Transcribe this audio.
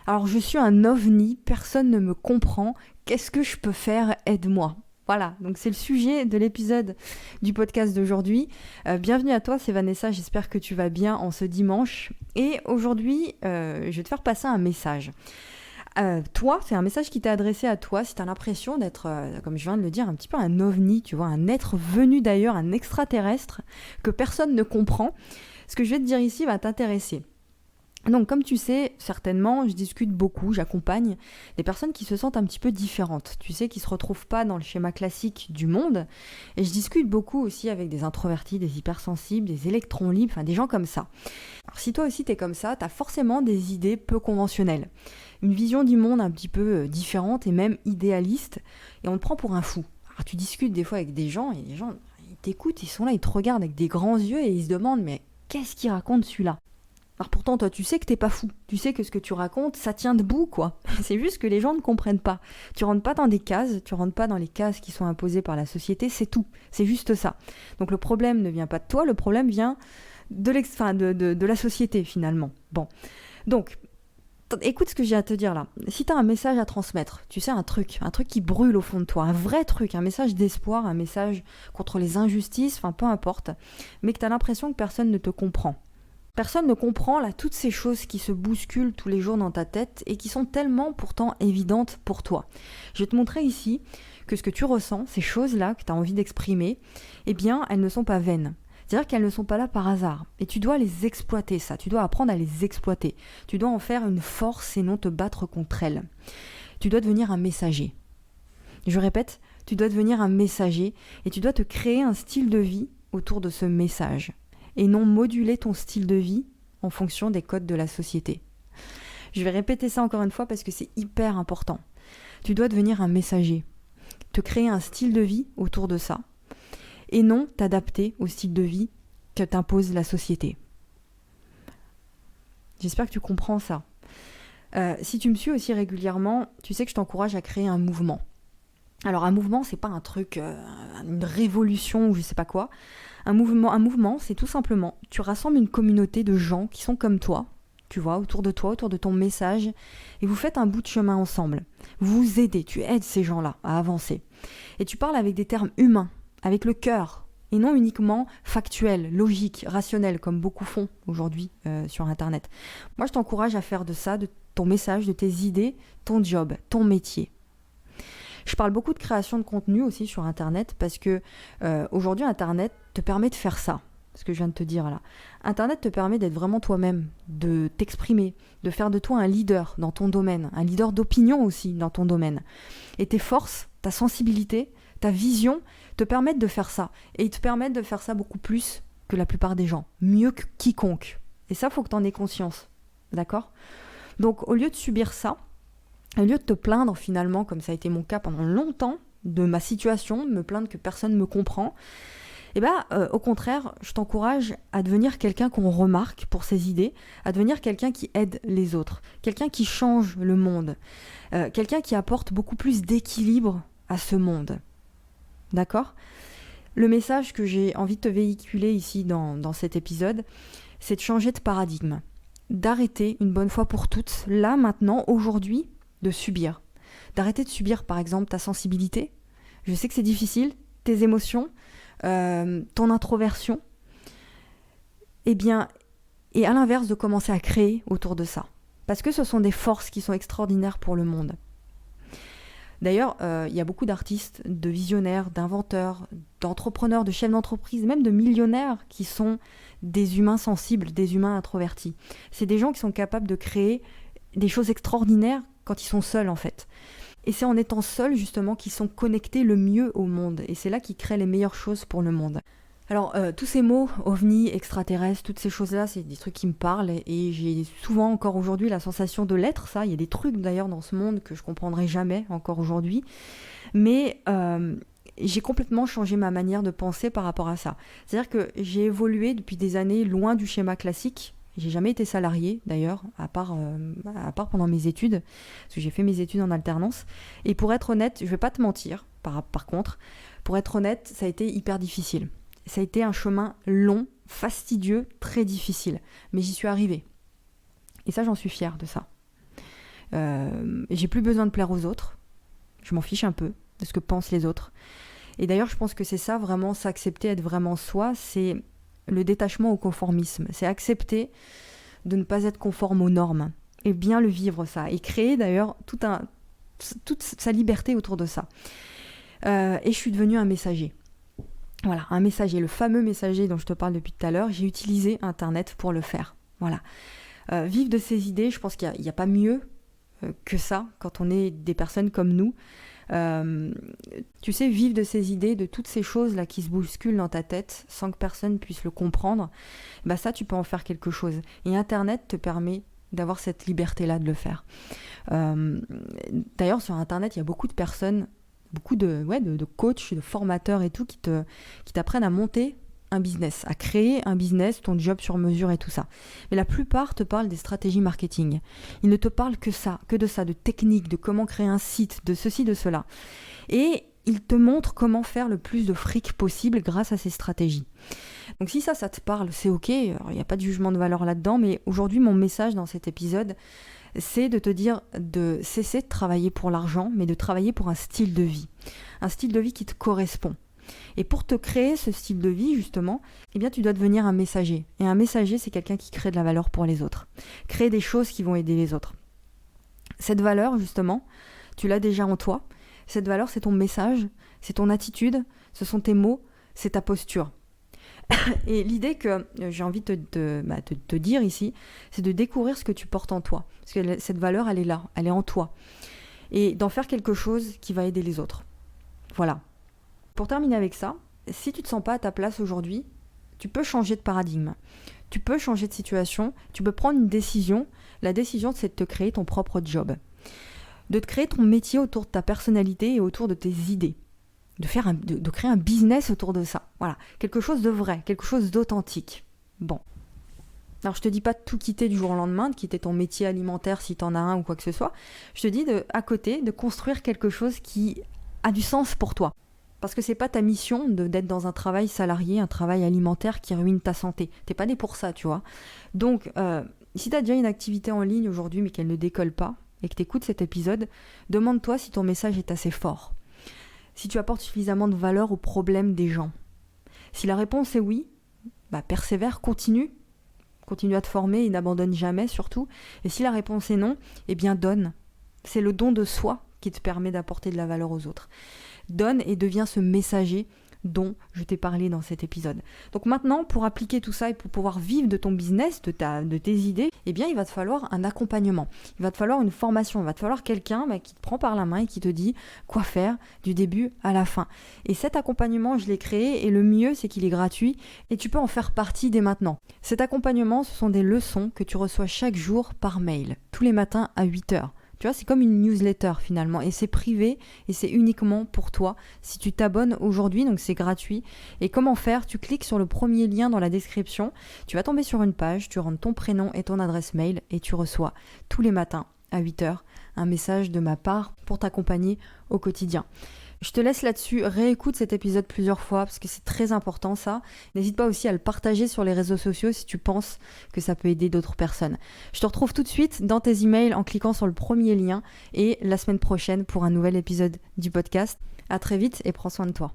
Alors je suis un ovni, personne ne me comprend, qu'est-ce que je peux faire? Aide-moi. Voilà, donc c'est le sujet de l'épisode du podcast d'aujourd'hui. Bienvenue à toi, c'est Vanessa, j'espère que tu vas bien en ce dimanche. Et aujourd'hui, je vais te faire passer un message. Toi, c'est un message qui t'est adressé à toi si tu as l'impression d'être, comme je viens de le dire, un petit peu un ovni, tu vois, un être venu d'ailleurs, un extraterrestre que personne ne comprend. Ce que je vais te dire ici va t'intéresser. Donc comme tu sais, certainement, je discute beaucoup, j'accompagne des personnes qui se sentent un petit peu différentes, tu sais, qui ne se retrouvent pas dans le schéma classique du monde. Et je discute beaucoup aussi avec des introvertis, des hypersensibles, des électrons libres, enfin des gens comme ça. Alors si toi aussi t'es comme ça, t'as forcément des idées peu conventionnelles, une vision du monde un petit peu différente et même idéaliste, et on te prend pour un fou. Alors tu discutes des fois avec des gens, et les gens, ils t'écoutent, ils sont là, ils te regardent avec des grands yeux et ils se demandent, mais qu'est-ce qu'il raconte celui-là? Alors pourtant, toi, tu sais que t'es pas fou. Tu sais que ce que tu racontes, ça tient debout, quoi. C'est juste que les gens ne comprennent pas. Tu rentres pas dans des cases, tu rentres pas dans les cases qui sont imposées par la société, c'est tout. C'est juste ça. Donc le problème ne vient pas de toi, le problème vient de la société, finalement. Bon. Donc, écoute ce que j'ai à te dire là. Si t'as un message à transmettre, tu sais, un truc qui brûle au fond de toi, un vrai truc, un message d'espoir, un message contre les injustices, enfin peu importe, mais que t'as l'impression que personne ne te comprend. Personne ne comprend là toutes ces choses qui se bousculent tous les jours dans ta tête et qui sont tellement pourtant évidentes pour toi. Je vais te montrer ici que ce que tu ressens, ces choses-là que tu as envie d'exprimer, eh bien, elles ne sont pas vaines. C'est-à-dire qu'elles ne sont pas là par hasard. Et tu dois les exploiter, ça. Tu dois apprendre à les exploiter. Tu dois en faire une force et non te battre contre elles. Tu dois devenir un messager. Je répète, tu dois devenir un messager et tu dois te créer un style de vie autour de ce message. Et non moduler ton style de vie en fonction des codes de la société. Je vais répéter ça encore une fois parce que c'est hyper important. Tu dois devenir un messager, te créer un style de vie autour de ça, et non t'adapter au style de vie que t'impose la société. J'espère que tu comprends ça. Si tu me suis aussi régulièrement, tu sais que je t'encourage à créer un mouvement. Alors un mouvement, c'est pas un truc, une révolution ou je sais pas quoi. Un mouvement, c'est tout simplement, tu rassembles une communauté de gens qui sont comme toi, tu vois, autour de toi, autour de ton message, et vous faites un bout de chemin ensemble. Vous vous aidez, tu aides ces gens-là à avancer. Et tu parles avec des termes humains, avec le cœur, et non uniquement factuels, logiques, rationnels, comme beaucoup font aujourd'hui sur Internet. Moi, je t'encourage à faire de ça, de ton message, de tes idées, ton job, ton métier. Je parle beaucoup de création de contenu aussi sur Internet parce que aujourd'hui, Internet te permet de faire ça, ce que je viens de te dire là. Internet te permet d'être vraiment toi-même, de t'exprimer, de faire de toi un leader dans ton domaine, un leader d'opinion aussi dans ton domaine. Et tes forces, ta sensibilité, ta vision te permettent de faire ça. Et ils te permettent de faire ça beaucoup plus que la plupart des gens, mieux que quiconque. Et ça, il faut que tu en aies conscience, d'accord ? Donc, au lieu de subir ça, au lieu de te plaindre finalement, comme ça a été mon cas pendant longtemps, de ma situation, de me plaindre que personne ne me comprend, au contraire, je t'encourage à devenir quelqu'un qu'on remarque pour ses idées, à devenir quelqu'un qui aide les autres, quelqu'un qui change le monde, quelqu'un qui apporte beaucoup plus d'équilibre à ce monde. D'accord ? Le message que j'ai envie de te véhiculer ici dans cet épisode, c'est de changer de paradigme, d'arrêter une bonne fois pour toutes, là, maintenant, aujourd'hui, de subir. D'arrêter de subir, par exemple, ta sensibilité. Je sais que c'est difficile, tes émotions, ton introversion. Et à l'inverse, de commencer à créer autour de ça. Parce que ce sont des forces qui sont extraordinaires pour le monde. D'ailleurs, il y a beaucoup d'artistes, de visionnaires, d'inventeurs, d'entrepreneurs, de chefs d'entreprise, même de millionnaires qui sont des humains sensibles, des humains introvertis. C'est des gens qui sont capables de créer des choses extraordinaires quand ils sont seuls en fait. Et c'est en étant seuls justement qu'ils sont connectés le mieux au monde. Et c'est là qu'ils créent les meilleures choses pour le monde. Alors tous ces mots, ovnis, extraterrestres, toutes ces choses-là, c'est des trucs qui me parlent. Et j'ai souvent encore aujourd'hui la sensation de l'être, ça. Il y a des trucs d'ailleurs dans ce monde que je comprendrai jamais encore aujourd'hui. Mais j'ai complètement changé ma manière de penser par rapport à ça. C'est-à-dire que j'ai évolué depuis des années loin du schéma classique. J'ai jamais été salariée d'ailleurs, à part pendant mes études, parce que j'ai fait mes études en alternance. Et pour être honnête, je vais pas te mentir, par contre, pour être honnête, ça a été hyper difficile. Ça a été un chemin long, fastidieux, très difficile. Mais j'y suis arrivée. Et ça, j'en suis fière de ça. J'ai plus besoin de plaire aux autres. Je m'en fiche un peu de ce que pensent les autres. Et d'ailleurs, je pense que c'est ça, vraiment s'accepter, être vraiment soi, c'est le détachement au conformisme. C'est accepter de ne pas être conforme aux normes et bien le vivre ça. Et créer d'ailleurs toute sa liberté autour de ça. Et je suis devenue un messager. Voilà, un messager, le fameux messager dont je te parle depuis tout à l'heure. J'ai utilisé Internet pour le faire. Voilà. Vivre de ses idées, je pense qu'il n'y a pas mieux que ça quand on est des personnes comme nous. Tu sais, vivre de ses idées, de toutes ces choses là qui se bousculent dans ta tête sans que personne puisse le comprendre, bah ça tu peux en faire quelque chose. Et Internet te permet d'avoir cette liberté là de le faire. D'ailleurs sur Internet il y a beaucoup de personnes, beaucoup de coachs, de formateurs et tout qui t'apprennent à monter un business, à créer un business, ton job sur mesure et tout ça. Mais la plupart te parlent des stratégies marketing. Ils ne te parlent que de ça, de technique, de comment créer un site, de ceci, de cela. Et ils te montrent comment faire le plus de fric possible grâce à ces stratégies. Donc si ça te parle, c'est ok, il n'y a pas de jugement de valeur là-dedans, mais aujourd'hui mon message dans cet épisode, c'est de te dire de cesser de travailler pour l'argent, mais de travailler pour un style de vie. Un style de vie qui te correspond. Et pour te créer ce style de vie, justement, eh bien, tu dois devenir un messager. Et un messager, c'est quelqu'un qui crée de la valeur pour les autres. Créer des choses qui vont aider les autres. Cette valeur, justement, tu l'as déjà en toi. Cette valeur, c'est ton message, c'est ton attitude, ce sont tes mots, c'est ta posture. Et l'idée que j'ai envie de te dire ici, c'est de découvrir ce que tu portes en toi. Parce que cette valeur, elle est là, elle est en toi. Et d'en faire quelque chose qui va aider les autres. Voilà. Pour terminer avec ça, si tu ne te sens pas à ta place aujourd'hui, tu peux changer de paradigme. Tu peux changer de situation, tu peux prendre une décision. La décision, c'est de te créer ton propre job. De te créer ton métier autour de ta personnalité et autour de tes idées. De créer un business autour de ça. Voilà, quelque chose de vrai, quelque chose d'authentique. Bon. Alors je te dis pas de tout quitter du jour au lendemain, de quitter ton métier alimentaire si tu en as un ou quoi que ce soit. Je te dis à côté de construire quelque chose qui a du sens pour toi. Parce que c'est pas ta mission d'être dans un travail salarié, un travail alimentaire qui ruine ta santé. T'es pas né pour ça, tu vois. Donc, si tu as déjà une activité en ligne aujourd'hui mais qu'elle ne décolle pas et que tu écoutes cet épisode, demande-toi si ton message est assez fort. Si tu apportes suffisamment de valeur aux problèmes des gens. Si la réponse est oui, persévère, continue à te former et n'abandonne jamais surtout. Et si la réponse est non, eh bien donne. C'est le don de soi qui te permet d'apporter de la valeur aux autres. Donne et deviens ce messager dont je t'ai parlé dans cet épisode. Donc maintenant, pour appliquer tout ça et pour pouvoir vivre de ton business, de tes idées, eh bien, il va te falloir un accompagnement. Il va te falloir une formation. Il va te falloir quelqu'un qui te prend par la main et qui te dit quoi faire du début à la fin. Et cet accompagnement, je l'ai créé et le mieux, c'est qu'il est gratuit et tu peux en faire partie dès maintenant. Cet accompagnement, ce sont des leçons que tu reçois chaque jour par mail, tous les matins à 8h. Tu vois, c'est comme une newsletter finalement et c'est privé et c'est uniquement pour toi si tu t'abonnes aujourd'hui, donc c'est gratuit. Et comment faire? Tu cliques sur le premier lien dans la description, tu vas tomber sur une page, tu rentres ton prénom et ton adresse mail et tu reçois tous les matins à 8h un message de ma part pour t'accompagner au quotidien. Je te laisse là-dessus, réécoute cet épisode plusieurs fois parce que c'est très important ça. N'hésite pas aussi à le partager sur les réseaux sociaux si tu penses que ça peut aider d'autres personnes. Je te retrouve tout de suite dans tes emails en cliquant sur le premier lien et la semaine prochaine pour un nouvel épisode du podcast. À très vite et prends soin de toi.